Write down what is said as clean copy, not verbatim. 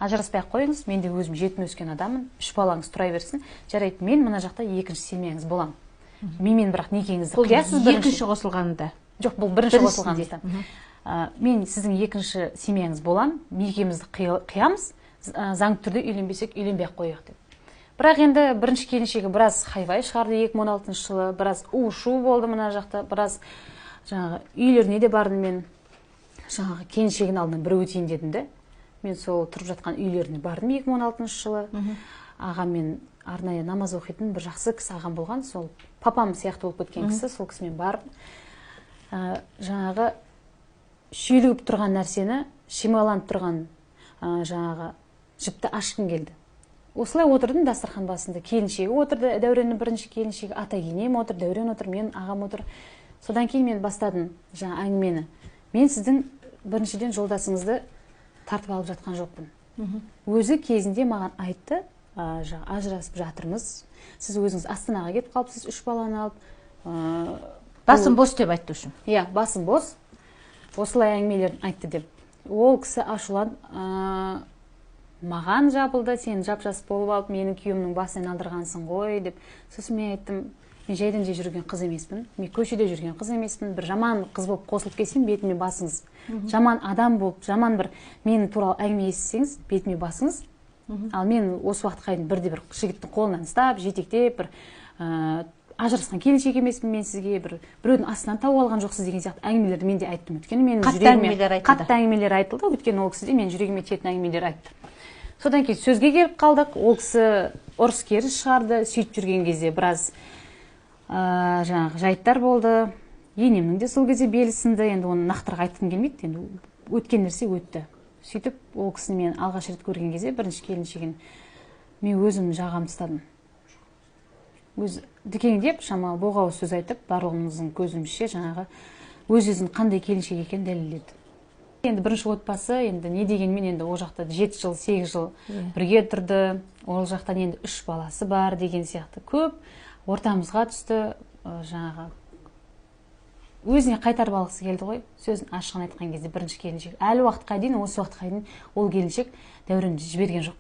Ажыраспай қойыңыз, мен де өзім жетім өскен адамын, 3 балаңыз тұра берсін. Жарайды, мен мына жақта екінші семьяңыз болам. Менімен бірақ некеңізді қиясыз бірінші. Екінші қосылғанында. Жоқ, бұл бірінші қосылғанымызда. Мен сіздің екінші семьяңыз болам, некемізді қиямыз, заңды түрде үйленбесек, үйленбей-ақ қояйық деп. Бірақ енді бірінші келіншегі біраз хайвай шығарды 2016 жылы, біраз у-шу болды мына жақта, біраз жаңағы үйлеріне де бардым мен. Жаңағы келіншегін алдынан бір өтейін дедім де. Мен сол тұрып жатқан үйлеріне бардым 2016 жылы. Ағамен арнайы намаз оқитын бір жақсы кісі ағам болған, сол папам сияқты болып кеткен кісі, сол кісімен барып, жаңағы шүйіліп тұрған нәрсені, шималанып тұрған жаңағы жіпті ашқым келді. Осылай отырдым дастархан басында, келіншегі отырды, Дәуреннің бірінші келіншегі, ата-енем отыр, Дәурен отыр, мен ағам отыр. Содан кейін мен бастадым жаңа әңгімені. Мен сіздің біріншіден жолдасыңызды тартып алып жатқан жоқпын. Өзі кезінде маған айтты, ажырасып жатырмыз. Сіз өзіңіз Астанаға кетіп қалыпсыз, 3 баланы алып. Басым бос деп айтты үшін. Иә, басым бос. Осылай әңгімелерін айтты деп. Ол кісі ашулан, маған жабылды, сен жап-жас болып алып, менің күйеуімнің басынан алдырғансың ғой деп. Сосын мен айттым, мен жайдан жай жүрген қыз емеспін, мен көшеде жүрген қыз емеспін, бір жаман қыз болып қосылып келсем, бетіме басыңыз. Жаман адам болып, жаман бір мені туралы әңгіме естісеңіз, бетіме басыңыз. Ал мен осы уақытқа дейін бірде-бір жігіттің қолынан ұстап, жетектеп, бір ажырасқан келіншек емеспін мен сізге, біреудің астынан тауып алған жоқсыз деген сияқты әңгімелерді мен де айттым. Өйткені менің жүрегіме қатты әңгімелер айтылды, өйткені ол кісі де менің жүрегіме тиетін әңгімелер айтты. Содан кейін сөзге келіп қалдық, ол кісі ұрыс керіс шығарды, сөйтіп жүрген кезде біраз жаңағы жайттар болды. Енемнің де сол кезде белі сынды, енді оны нақтырақ айтқым келмейді, енді өткен нәрсе өтті. Сөйтіп, ол кісіні мен алғаш рет көрген кезде, бірінші келіншегін мен өзім жағамды ұстадым. Өз дікеңдеп, шамалы боғауыз сөз айтып, барлығымыздың көзімізше жаңағы өз-өзін қандай келіншек екенін дәлелдеді. Енді бірінші отбасы, енді не дегенмен енді ол жақта 7 жыл, 8 жыл бірге тұрды, ол жақтан енді 3 баласы бар деген сияқты көп ортамызға түсті, жаңағы өзіне қайтарып алғысы келді ғой, сөзін ашығын айтқан кезде бірінші келіншек. Әлі уақытқа дейін, осы уақытқа дейін ол келіншек Дәуренді жіберген жоқ.